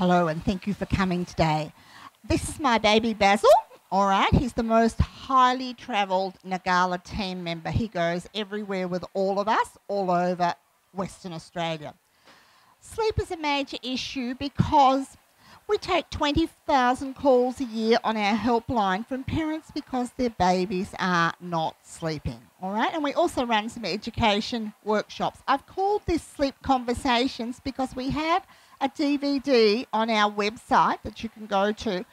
Hello and thank you for coming today. This is my baby Basil, all right? He's the most highly travelled Ngala team member. He goes everywhere with all of us, all over Western Australia. Sleep is a major issue because we take 20,000 calls a year on our helpline from parents because their babies are not sleeping, all right? And we also run some education workshops. I've called this Sleep Conversations because we have a DVD on our website that you can go to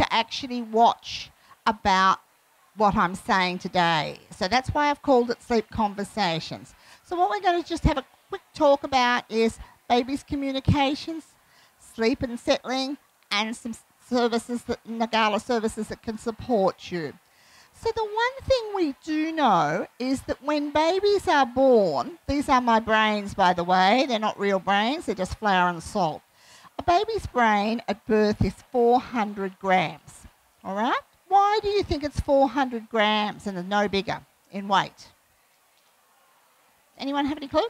actually watch about what I'm saying today. So that's why I've called it Sleep Conversations. So what we're going to just have a quick talk about is babies' communications, sleep and settling, and some services, Ngala services that can support you. So the one thing we do know is that when babies are born, these are my brains, by the way, they're not real brains, they're just flour and salt. A baby's brain at birth is 400 grams, all right? Why do you think it's 400 grams and no bigger in weight? Anyone have any clue?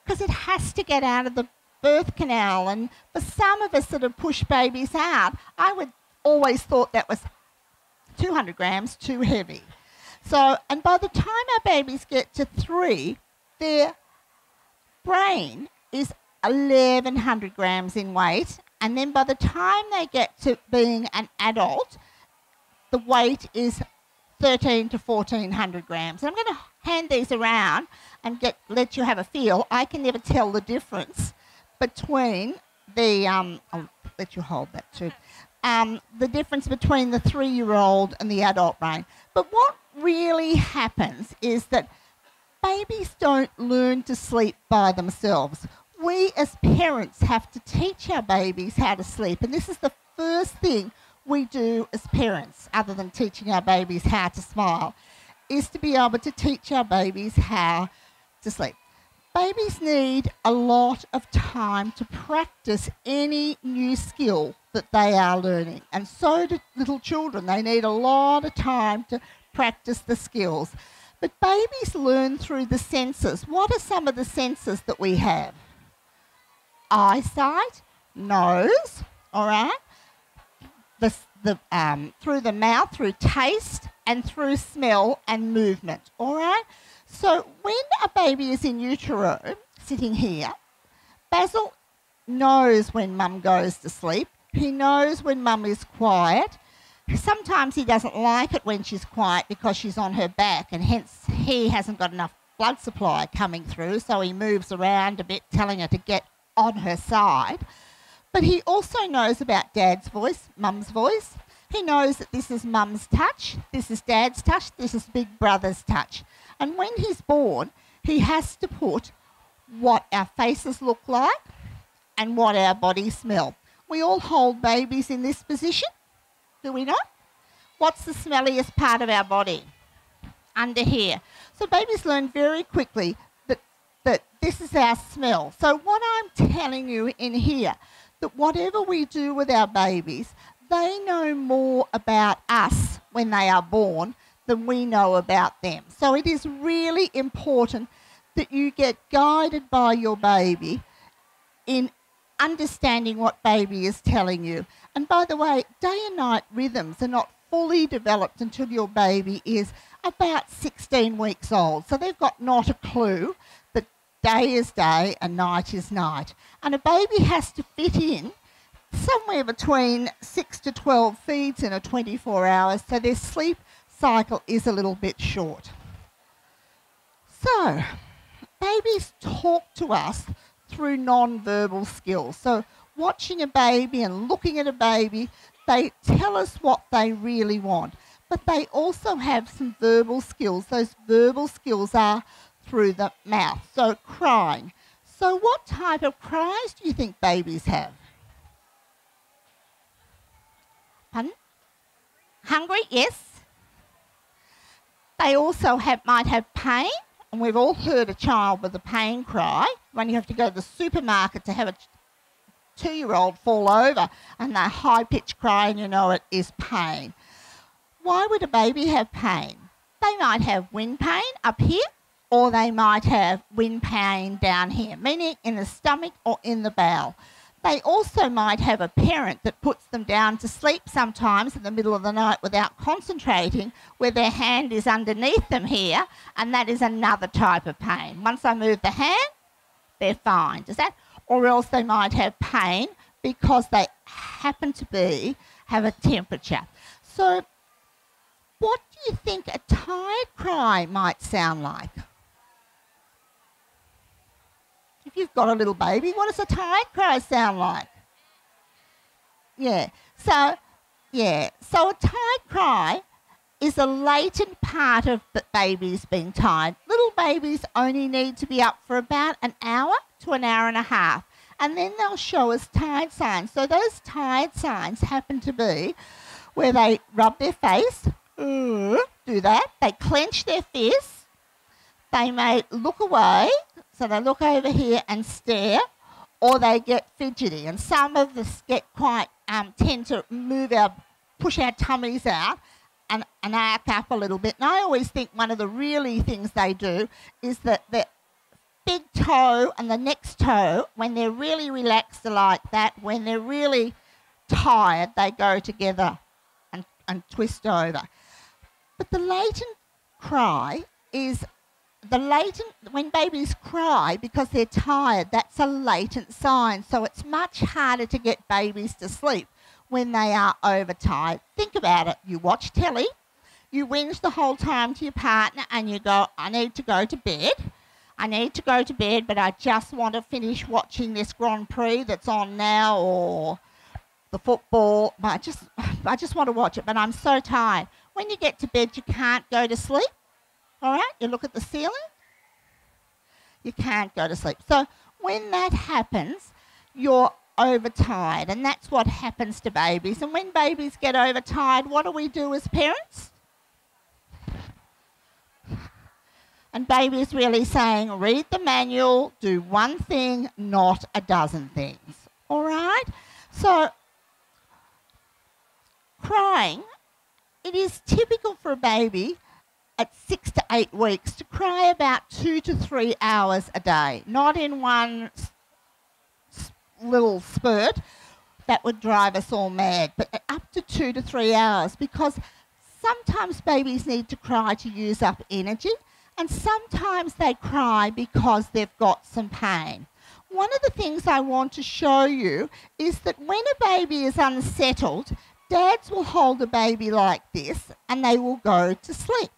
Because it has to get out of the birth canal, and for some of us that have pushed babies out, I would always thought that was 200 grams too heavy. So, and by the time our babies get to 3, their brain is 1,100 grams in weight, and then by the time they get to being an adult, the weight is 1,300 to 1,400 grams. And I'm going to hand these around and let you have a feel. I can never tell the difference between the, I'll let you hold that too, the difference between the 3-year-old and the adult brain. But what really happens is that babies don't learn to sleep by themselves. We as parents have to teach our babies how to sleep, and this is the first thing we do as parents, other than teaching our babies how to smile, is to be able to teach our babies how to sleep. Babies need a lot of time to practice any new skill that they are learning, and so do little children. They need a lot of time to practice the skills. But babies learn through the senses. What are some of the senses that we have? Eyesight, nose, all right? Through the mouth, through taste, and through smell and movement, all right? So when a baby is in utero, sitting here, Basil knows when mum goes to sleep. He knows when mum is quiet. Sometimes he doesn't like it when she's quiet because she's on her back, and hence he hasn't got enough blood supply coming through, so he moves around a bit, telling her to get on her side. But he also knows about dad's voice, mum's voice. He knows that this is mum's touch, this is dad's touch, this is big brother's touch. And when he's born, he has to put what our faces look like and what our bodies smell. We all hold babies in this position, do we not? What's the smelliest part of our body? Under here. So babies learn very quickly that this is our smell. So what I'm telling you in here, that whatever we do with our babies, they know more about us when they are born than we know about them. So it is really important that you get guided by your baby in understanding what baby is telling you. And by the way, day and night rhythms are not fully developed until your baby is about 16 weeks old. So they've got not a clue that day is day and night is night. And a baby has to fit in somewhere between 6 to 12 feeds in a 24 hours, so their sleep cycle is a little bit short. So, babies talk to us through non-verbal skills. So, watching a baby and looking at a baby, they tell us what they really want. But they also have some verbal skills. Those verbal skills are through the mouth, so crying. So, what type of cries do you think babies have? Pardon? Hungry, yes. They also might have pain, and we've all heard a child with a pain cry when you have to go to the supermarket to have a 2-year-old fall over and they're high-pitched cry and you know it is pain. Why would a baby have pain? They might have wind pain up here, or they might have wind pain down here, meaning in the stomach or in the bowel. They also might have a parent that puts them down to sleep sometimes in the middle of the night without concentrating, where their hand is underneath them here, and that is another type of pain. Once I move the hand, they're fine. Does that? Or else they might have pain because they happen to have a temperature. So what do you think a tired cry might sound like? If you've got a little baby, what does a tired cry sound like? So a tired cry is a latent part of the babies being tired. Little babies only need to be up for about an hour to an hour and a half, and then they'll show us tired signs. So those tired signs happen to be where they rub their face, do that, they clench their fists, they may look away, so they look over here and stare, or they get fidgety. And some of us get quite, tend to push our tummies out and arc up a little bit. And I always think one of the really things they do is that the big toe and the next toe, when they're really relaxed like that, when they're really tired, they go together and twist over. But the latent cry is when babies cry because they're tired, that's a latent sign. So it's much harder to get babies to sleep when they are overtired. Think about it. You watch telly, you whinge the whole time to your partner and you go, I need to go to bed. I need to go to bed, but I just want to finish watching this Grand Prix that's on now, or the football. I just want to watch it, but I'm so tired. When you get to bed, you can't go to sleep. All right, you look at the ceiling, you can't go to sleep. So when that happens, you're overtired, and that's what happens to babies. And when babies get overtired, what do we do as parents? And baby is really saying, read the manual, do one thing, not a dozen things. All right? So crying, it is typical for a baby at 6 to 8 weeks to cry about 2 to 3 hours a day, not in one little spurt. That would drive us all mad, but up to 2 to 3 hours, because sometimes babies need to cry to use up energy, and sometimes they cry because they've got some pain. One of the things I want to show you is that when a baby is unsettled, dads will hold a baby like this and they will go to sleep.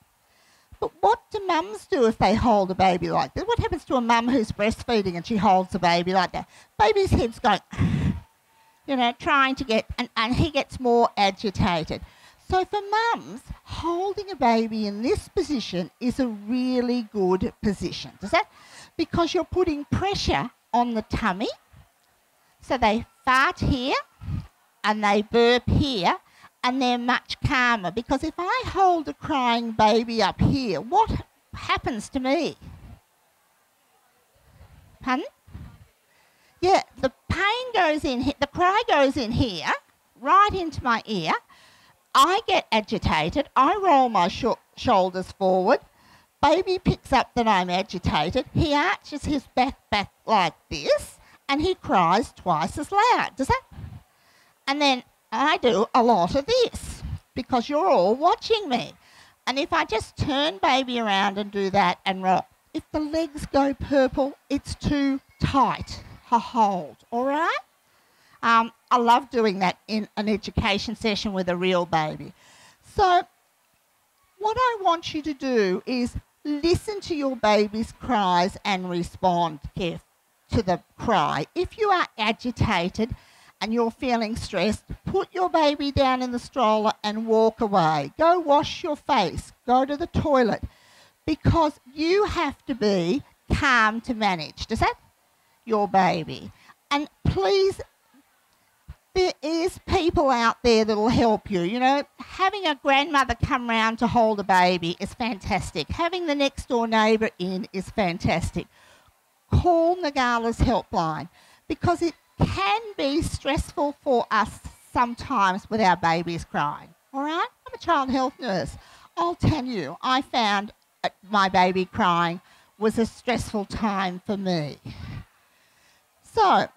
But what do mums do if they hold a baby like this? What happens to a mum who's breastfeeding and she holds a baby like that? Baby's head's going, trying to get, and he gets more agitated. So for mums, holding a baby in this position is a really good position. Does that? Because you're putting pressure on the tummy. So they fart here and they burp here, and they're much calmer. Because if I hold a crying baby up here, what happens to me? Pardon? Yeah, the pain goes in here, the cry goes in here, right into my ear. I get agitated, I roll my shoulders forward, baby picks up that I'm agitated, he arches his back like this, and he cries twice as loud. Does that? And then I do a lot of this, because you're all watching me. And if I just turn baby around and do that and rock, if the legs go purple, it's too tight to hold, all right? I love doing that in an education session with a real baby. So what I want you to do is listen to your baby's cries and respond to the cry. If you are agitated and you're feeling stressed, put your baby down in the stroller and walk away. Go wash your face. Go to the toilet. Because you have to be calm to manage. Does that? Your baby. And please, there is people out there that will help you. Having a grandmother come round to hold a baby is fantastic. Having the next door neighbour in is fantastic. Call Ngala's helpline, because it can be stressful for us sometimes with our babies crying. All right? I'm a child health nurse. I'll tell you, I found my baby crying was a stressful time for me. So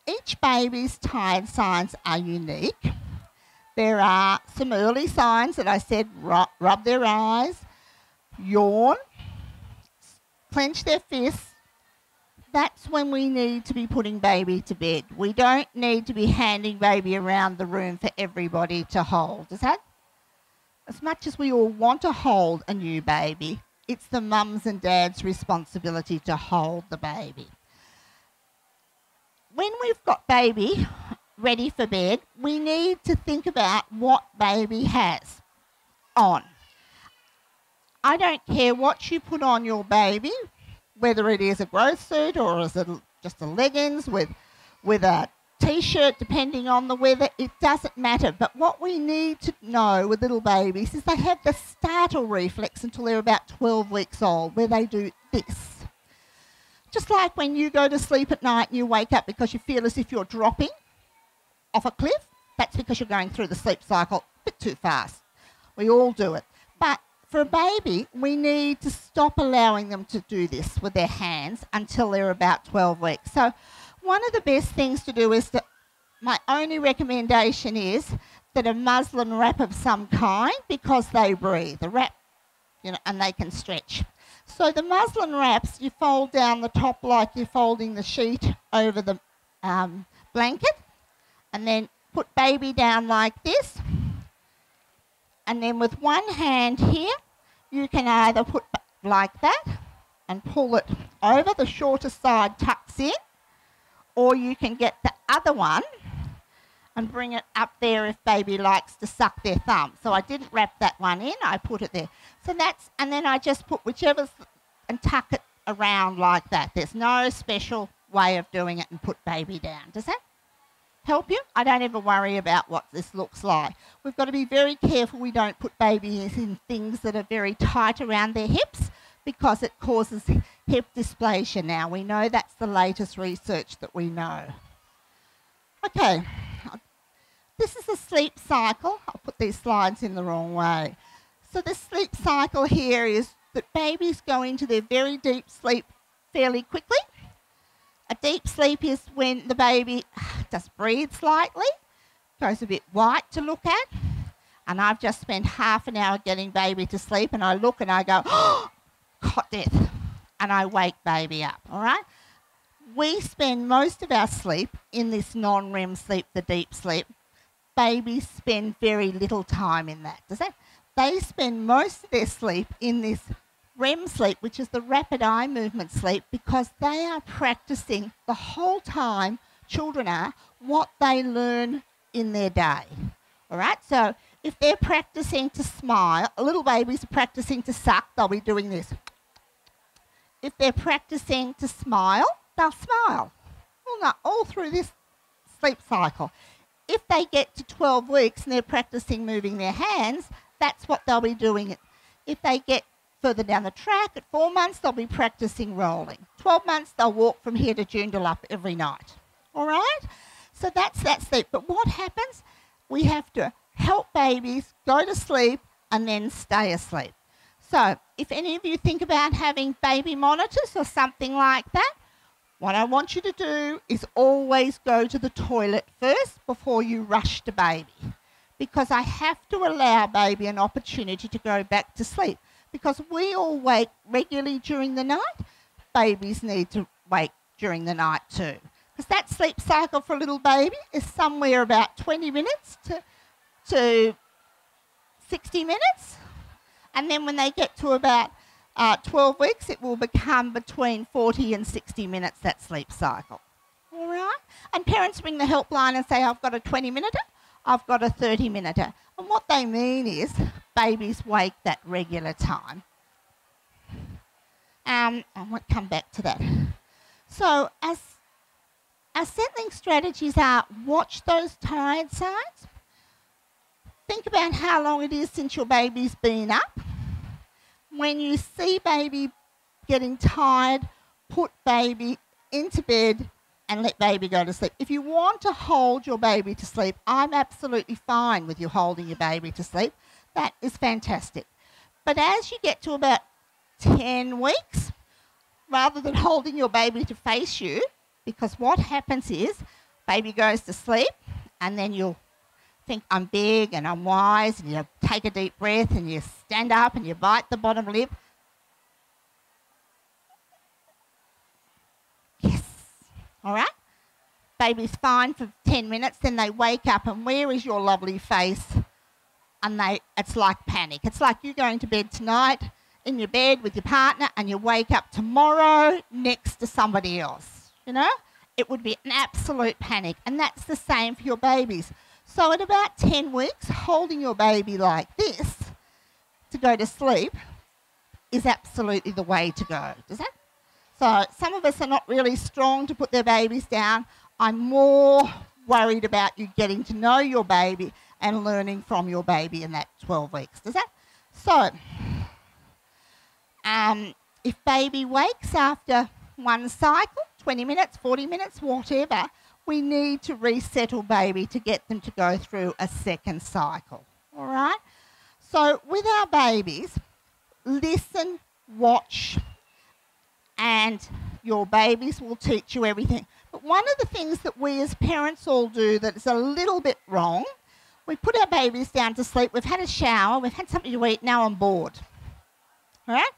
each baby's tired signs are unique. There are some early signs that I said: rub their eyes, yawn, clench their fists. That's when we need to be putting baby to bed. We don't need to be handing baby around the room for everybody to hold. Is that? As much as we all want to hold a new baby, it's the mums and dads' responsibility to hold the baby. When we've got baby ready for bed, we need to think about what baby has on. I don't care what you put on your baby, whether it is a growth suit or is it just a leggings with a t-shirt, depending on the weather, it doesn't matter. But what we need to know with little babies is they have the startle reflex until they're about 12 weeks old, where they do this. Just like when you go to sleep at night and you wake up because you feel as if you're dropping off a cliff, that's because you're going through the sleep cycle a bit too fast. We all do it. But for a baby, we need to stop allowing them to do this with their hands until they're about 12 weeks. So one of the best things to do is my only recommendation is that a muslin wrap of some kind, because they breathe. The wrap, and they can stretch. So the muslin wraps, you fold down the top like you're folding the sheet over the blanket, and then put baby down like this. And then with one hand here, you can either put like that and pull it over, the shorter side tucks in, or you can get the other one and bring it up there if baby likes to suck their thumb. So I didn't wrap that one in, I put it there. So that's, and then I just put whichever's and tuck it around like that. There's no special way of doing it and put baby down. Does that help you? I don't ever worry about what this looks like. We've got to be very careful we don't put babies in things that are very tight around their hips, because it causes hip dysplasia now. We know that's the latest research that we know. Okay, this is a sleep cycle. I'll put these slides in the wrong way. So the sleep cycle here is that babies go into their very deep sleep fairly quickly. A deep sleep is when the baby just breathes slightly, goes a bit white to look at, and I've just spent half an hour getting baby to sleep, and I look and I go, oh, hot death, and I wake baby up, all right? We spend most of our sleep in this non-REM sleep, the deep sleep. Babies spend very little time in that. Does that? They spend most of their sleep in this REM sleep, which is the rapid eye movement sleep, because they are practicing the whole time, children are, what they learn in their day. All right? So if they're practicing to smile, little babies are practicing to suck, they'll be doing this. If they're practicing to smile, they'll smile. All through this sleep cycle. If they get to 12 weeks and they're practicing moving their hands, that's what they'll be doing. If they get further down the track, at 4 months, they'll be practicing rolling. 12 months, they'll walk from here to Joondalup every night. All right? So that's that sleep. But what happens? We have to help babies go to sleep and then stay asleep. So if any of you think about having baby monitors or something like that, what I want you to do is always go to the toilet first before you rush to baby, because I have to allow baby an opportunity to go back to sleep. Because we all wake regularly during the night, babies need to wake during the night too. Because that sleep cycle for a little baby is somewhere about 20 minutes to 60 minutes. And then when they get to about 12 weeks, it will become between 40 and 60 minutes, that sleep cycle. All right? And parents ring the helpline and say, I've got a 20-minute, I've got a 30-minute. And what they mean is babies wake that regular time. I won't come back to that. So our settling strategies are watch those tired signs. Think about how long it is since your baby's been up. When you see baby getting tired, put baby into bed and let baby go to sleep. If you want to hold your baby to sleep, I'm absolutely fine with you holding your baby to sleep. That is fantastic. But as you get to about 10 weeks, rather than holding your baby to face you, because what happens is Baby goes to sleep, and then you'll think, I'm big and I'm wise, and you take a deep breath and you stand up and you bite the bottom lip. Yes. All right? Baby's fine for 10 minutes, then they wake up, and where is your lovely face? And it's like panic. It's like you going to bed tonight in your bed with your partner, and you wake up tomorrow next to somebody else, you know? It would be an absolute panic, and that's the same for your babies. So at about 10 weeks, holding your baby like this to go to sleep is absolutely the way to go. Does that? So some of us are not really strong to put their babies down. I'm more worried about you getting to know your baby and learning from your baby in that 12 weeks. Does that? So if baby wakes after one cycle, 20 minutes, 40 minutes, whatever, we need to resettle baby to get them to go through a second cycle. All right? So with our babies, listen, watch, and your babies will teach you everything. But one of the things that we as parents all do that is a little bit wrong, we put our babies down to sleep, we've had a shower, we've had something to eat, now I'm bored. All right?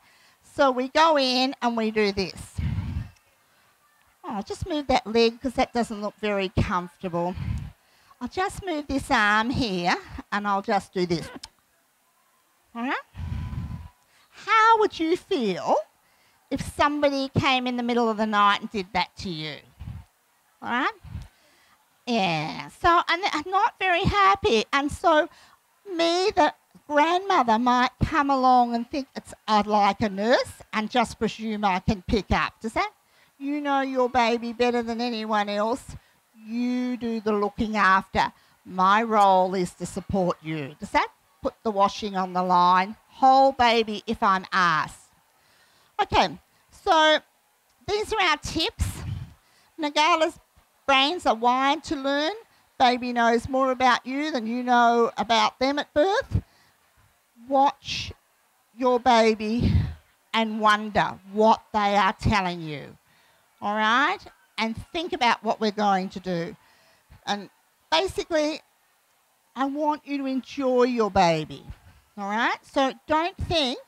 So we go in and we do this. I'll just move that leg because that doesn't look very comfortable. I'll just move this arm here and I'll just do this. All right? How would you feel if somebody came in the middle of the night and did that to you? All right? Yeah. So I'm not very happy. And so me, the grandmother, might come along and think I'd like a nurse and just presume I can pick up. Does that? You know your baby better than anyone else. You do the looking after. My role is to support you. Does that? Put the washing on the line. Hold baby if I'm asked. Okay, so these are our tips. Ngala's brains are wired to learn. Baby knows more about you than you know about them at birth. Watch your baby and wonder what they are telling you. All right? And think about what we're going to do. And basically, I want you to enjoy your baby. All right? So don't think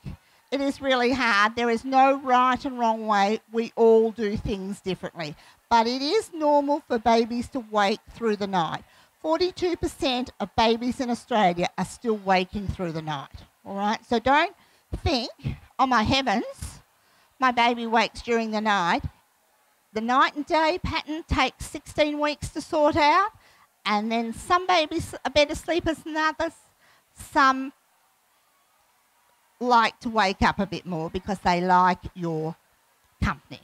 it is really hard. There is no right and wrong way. We all do things differently. But it is normal for babies to wake through the night. 42% of babies in Australia are still waking through the night. All right? So don't think, oh my heavens, my baby wakes during the night. The night and day pattern takes 16 weeks to sort out, and then some babies are better sleepers than others. Some like to wake up a bit more because they like your company.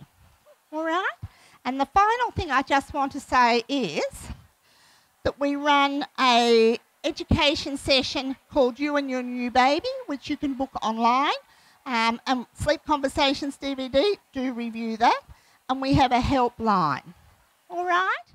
All right? And the final thing I just want to say is that we run a education session called You and Your New Baby, which you can book online. And Sleep Conversations DVD, do review that. And we have a helpline. All right?